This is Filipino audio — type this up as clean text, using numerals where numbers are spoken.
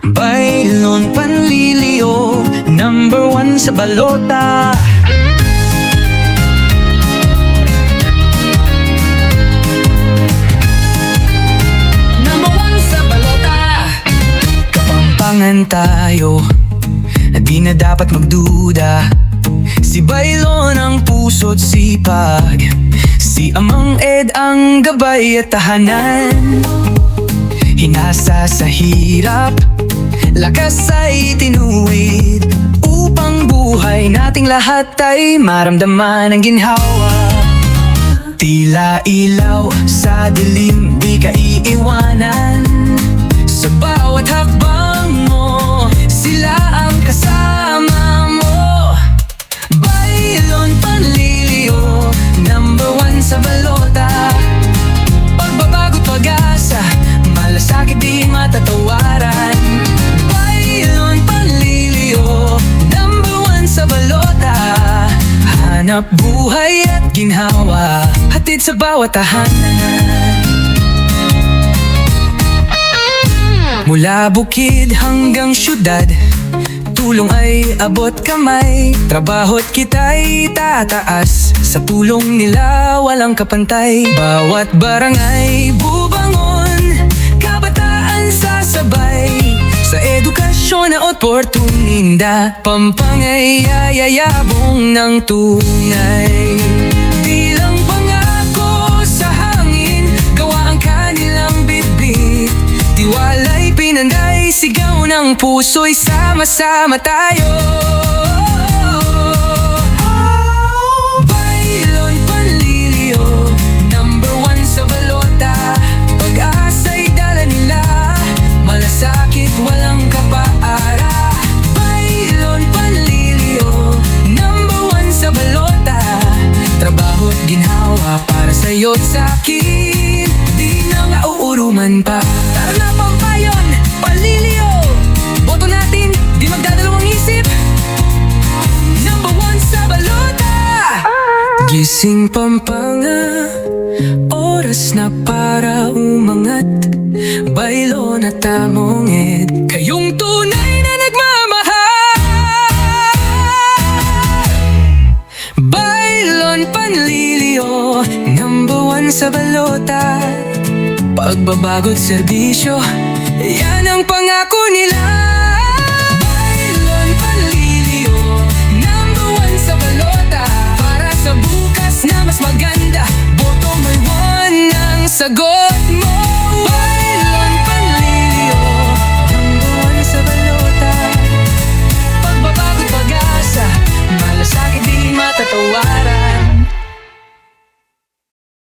Bailon Panlilio, number 1 sa balota. Number 1 sa balota. Kapampangan tayo, di na dapat magduda. Si Bailon ang puso't sipag, si Amang Ed ang gabay at tahanan. Hinasa sa hirap, lakas ay tinuwid, upang buhay nating lahat ay maramdaman ang ginhawa. Tila ilaw sa dilim, di ka iiwanan. Sa bawat hakbang mo, sila ang kasama mo. Bailon Panlilio, number 1 sa balota. Pagbabago't pag-asa, malasakit di matatawaran. Bailon Panlilio, number 1 sa balota. Hanap buhay at ginhawa, hatid sa bawat tahanan. Mula bukid hanggang syudad, tulong ay abot kamay. Trabaho't kita'y tataas, sa tulong nila walang kapantay. Bawat barangay bubangon, kabataan sasabay. Sa edukasyon at oportunidad, Pampangay yayabong ng tunay. Di lang pangako sa hangin, gawa ang kanilang bibig. Tiwala'y pinanday, sigaw ng puso'y sama-sama tayo. Bailon Panlilio, number 1 sa balota. Pag-asa'y dala nila, malasakit walang kapaara. Bailon Panlilio, number 1 sa balota. Trabaho't ginhawa para sa'yo't sa'kin, di na mauuruman pa. Tara na Pampayon, Panlilio, boto natin, di magdadalawang isip. Number 1 sa balota. Gising Pampanga, oras na para umangat. Bailon at Amang Ed, kayong tunay na nagmamahal. Bailon Panlilio, number 1 sa balota. Pagbabago't serbisyo, yan ang pangako nila. Bailon Panlilio, number 1 sa balota. Para sa bukas na mas maganda, boto mo'y 1 ang sagot mo. Bailon Panlilio, number 1 sa balota. Pagbabago't pag-asa, malasakit di matatawa.